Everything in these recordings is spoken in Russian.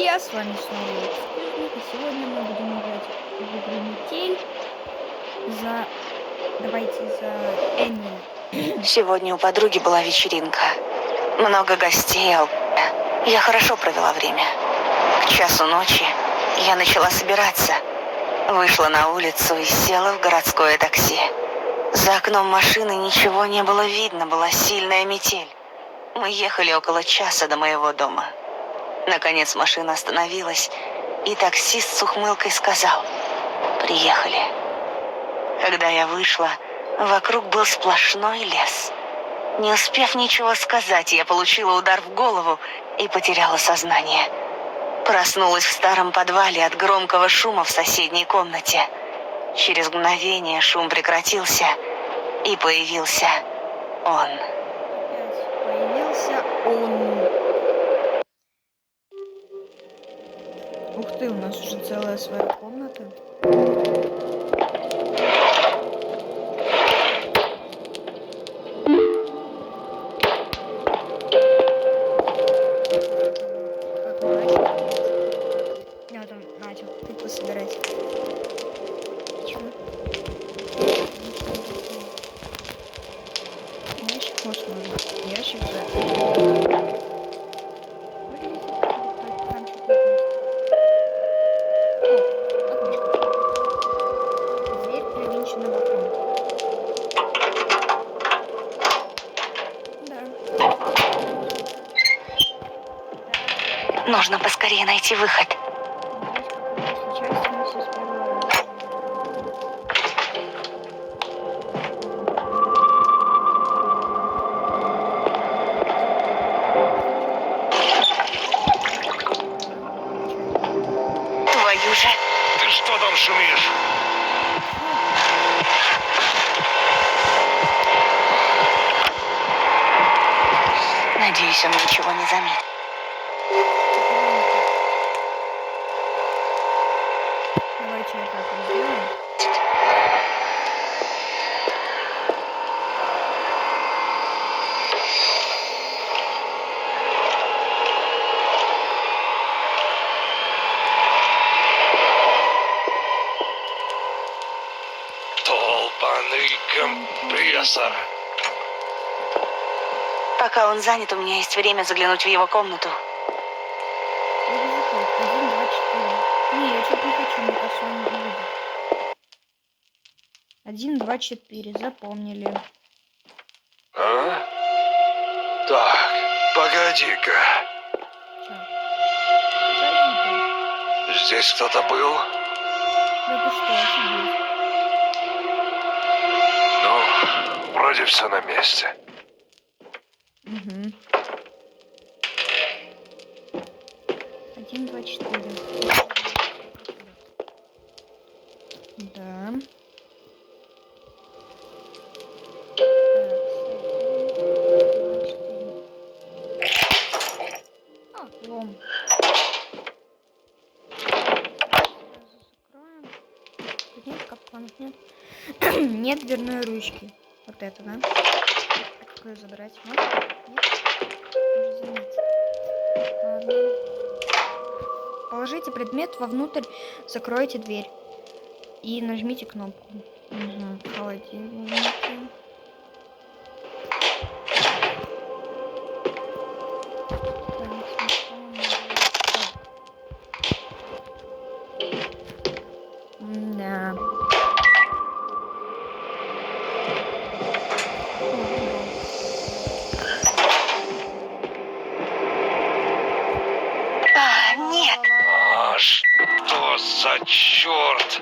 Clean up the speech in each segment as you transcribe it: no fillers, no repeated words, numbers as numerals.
друзья, с вами снова Экскьюзник, и сегодня мы будем играть в игру Метель за Эмили. Сегодня у подруги была вечеринка. Много гостей. Я хорошо провела время. К часу ночи я начала собираться. Вышла на улицу и села в городское такси. За окном машины ничего не было видно, была сильная метель. Мы ехали около часа до моего дома. Наконец машина остановилась, и таксист с ухмылкой сказал: «Приехали». Когда я вышла, вокруг был сплошной лес. Не успев ничего сказать, я получила удар в голову и потеряла сознание. Проснулась в старом подвале от громкого шума в соседней комнате. Через мгновение шум прекратился, и появился он. Появился он. Ух ты, у нас уже целая своя комната. Начал тыкву собирать. Чё? Ящик, может, можно? Ящик, да. Дверь привинчена боком. Нужно поскорее найти выход. Твою же. Ты что там шумишь? Надеюсь, он ничего не заметит. Давайте вот так вот сделаем. Долбаный компрессор. Пока он занят, у меня есть время заглянуть в его комнату. Рюкзак 1, 2, 4. Не, я что-то не хочу, мне кажется, он не видит. 1, 2, 4. Запомнили. А? Так, погоди-ка. Чё? Погоди-ка. Здесь кто-то был? Да ты что, офигеть. Ну, вроде все на месте. Угу. 1, 2, 4. Да. Лом. Сразу закроем. Тут нет капканов, нет. Нет дверной ручки. Вот это, да? Как ее забрать? Нет? Может заметить. Ладно. Положите предмет вовнутрь, закройте дверь. И нажмите кнопку. Угу. Холодильники. Да. Нет! А что за черт?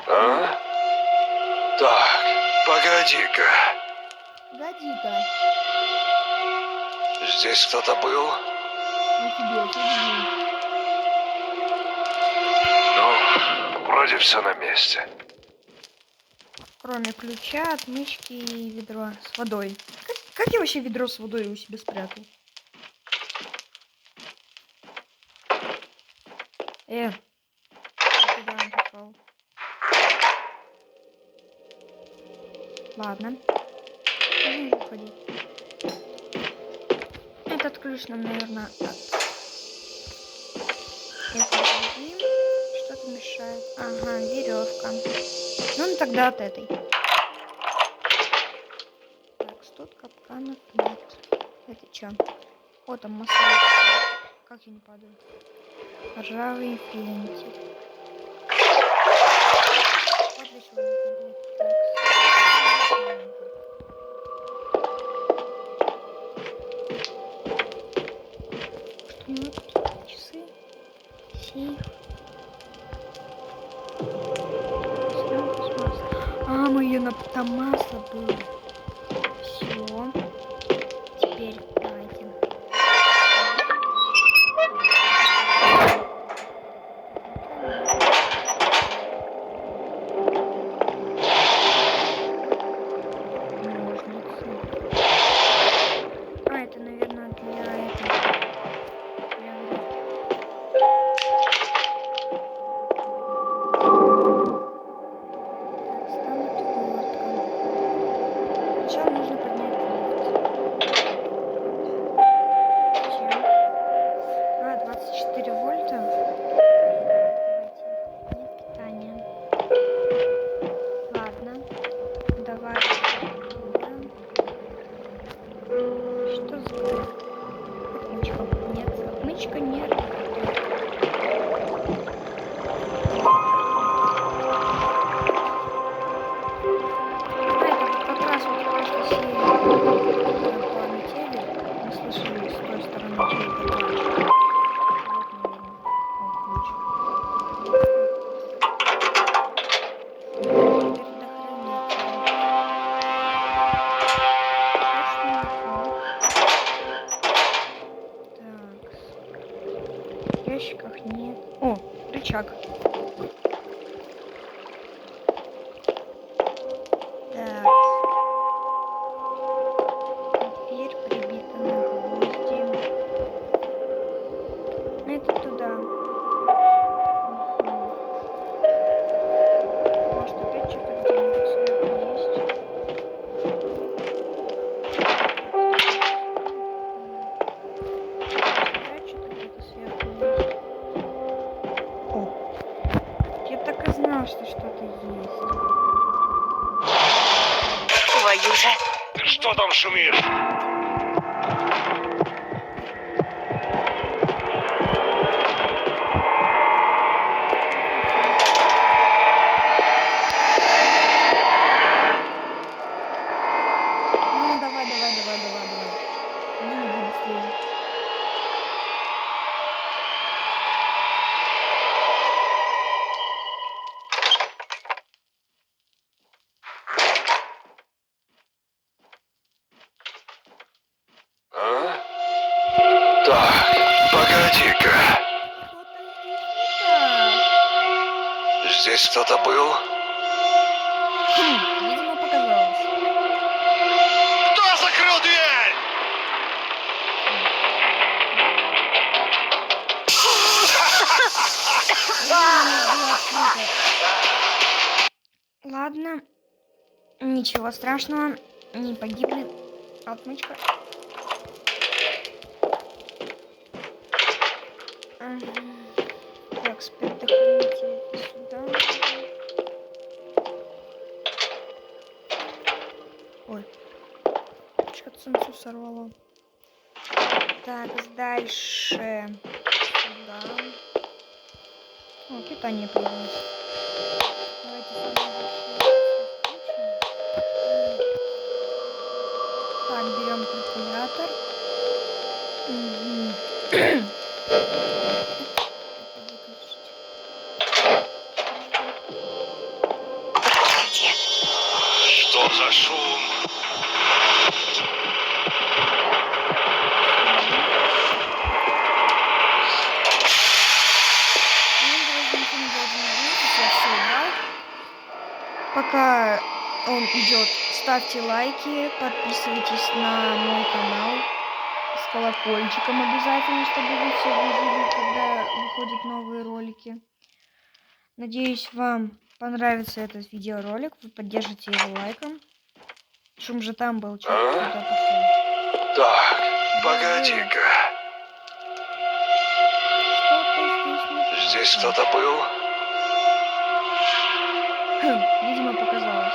А? Так, погоди-ка. Погоди-ка. Здесь кто-то был? Ну тебе, сиди. Ну, вроде все на месте. Кроме ключа, отмычки и ведра с водой. Как я вообще ведро с водой у себя спрятал? Куда он пошел? Ладно. Можем уходить. Этот ключ нам, наверное, что-то мешает. Ага, веревка. Ну, тогда от этой. Так, тут капканов нет. Это что? О, там масло. Как я не падаю? Ржавый флинтик. Вот для чего нужно было. Что у него тут? Часы. Сейф. Моё там масло было. Все. Теперь давайте. Ножницы. Это, наверное, для этого. Сначала нужно поднять лифт. Зачем? 24 вольта. Давайте. Нет питания. Ладно. Давай. Что за отмычка? Нет, отмычка не работает. Это как раз вот в прошлой серии полетели. Мы слышали с той стороны чей-то плач. В ящиках нет. О, рычаг. Так. Дверь прибита на гвозди. Это туда. Может, опять что-то где-нибудь сверху есть? Опять что-то где-то сверху есть. О, я так и знал, что что-то есть. Твою же. Ты что там шумишь? Ну, давай. Ну, иди быстрее. А? Так, погоди-ка. Что-то здесь не так. Здесь кто-то был? Видимо, показалось. Кто закрыл дверь? Ладно. Ничего страшного. Не погибли. Отмычка. Так, предохранитель сюда. Ой. Что-то самцу сорвало. Так, дальше. Сюда. О, питание появилось. Давайте самое большое включим. Так, берем калькулятор. Что за шум? Пока он идет, ставьте лайки, подписывайтесь на мой канал с колокольчиком обязательно, чтобы вы все видели, когда выходят новые ролики. Надеюсь, вам понравится этот видеоролик, вы поддержите его лайком. Шум же там был, что туда пошел. Так, погоди-ка. Здесь кто-то был? Видимо, показалось.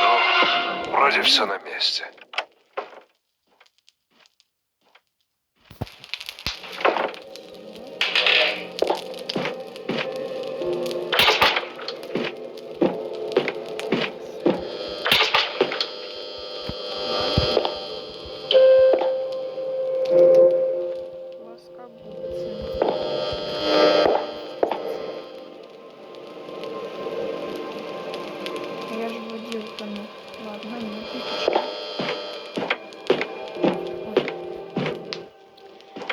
Ну, вроде все на месте. Я же водил там. Ладно, нет, не пошел.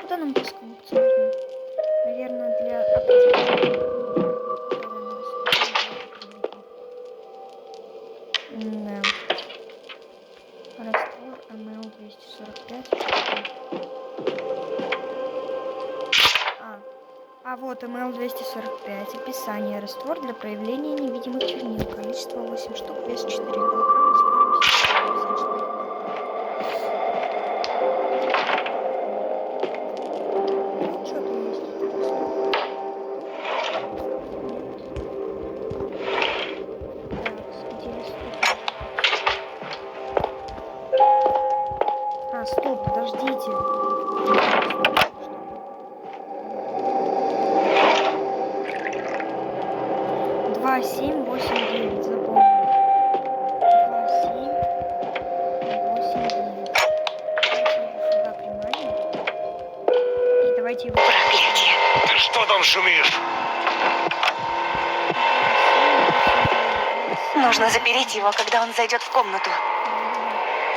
Куда нам плоскогубцы нужны? Наверное, для аптеки. Да. Раствор МЛ 245. А вот МЛ 245. Описание. Раствор для проявления невидимых чернил. Количество 8 штук, вес 4 килограмма, стоимость 54 доллара. Что-то есть. Так, где листок? А, стоп, подождите. 2, 7, 8, 9, запомнил. 2, 7, 8, 9. Давайте его сюда приманим. И давайте его... Проклятие. Ты что там шумишь? Нужно запереть его, когда он зайдет в комнату. 2,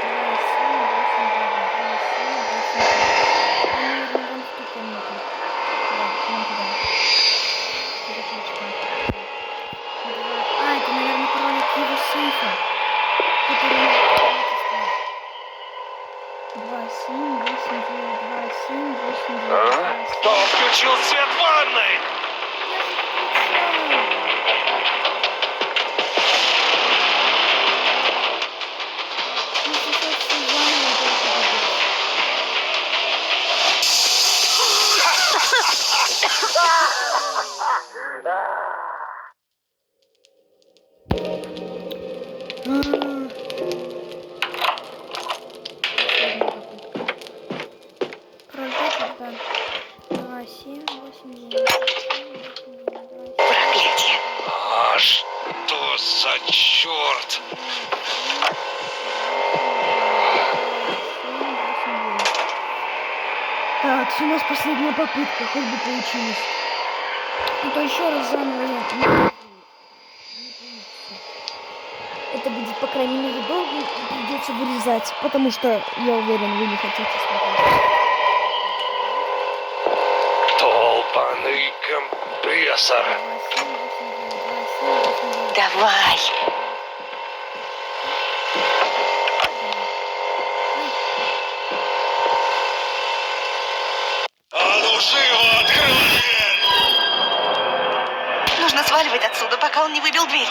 7, 8, 9, 2, 7, 8, 9. Он, наверное, вон в ту комнату. Да, вон туда. Переключка. А, это, наверное, пароль от его сейфа, который он стоит. 2, 7, 8, 9, 2, 7, 8, 9, 2, 7. Кто включил свет в ванной? Ну, сейчас все заново должно быть. Пароль да. 2, 7, 8, 9, 8, 9, 2, 7. Проклятие. А что за черт? Так, у нас последняя попытка, хоть бы получилось. Ну то еще раз заново не получится. Это будет, по крайней мере, долго и придется вырезать, потому что, я уверен, вы не хотите смотреть. Долбаный компрессор. 2, 7, 8, 9, 2, 7, 8, 9. Давай. А ну живо, открой дверь! Нужно сваливать отсюда, пока он не выбил дверь.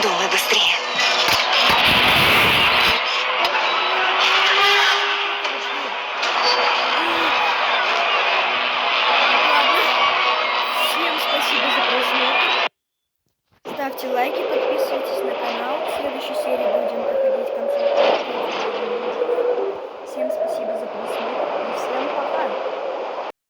Думай быстрее. Ладно. Всем спасибо за просмотр. Ставьте лайки, подписывайтесь на канал. В следующей серии будем проходить концовку. Всем спасибо за просмотр и всем пока.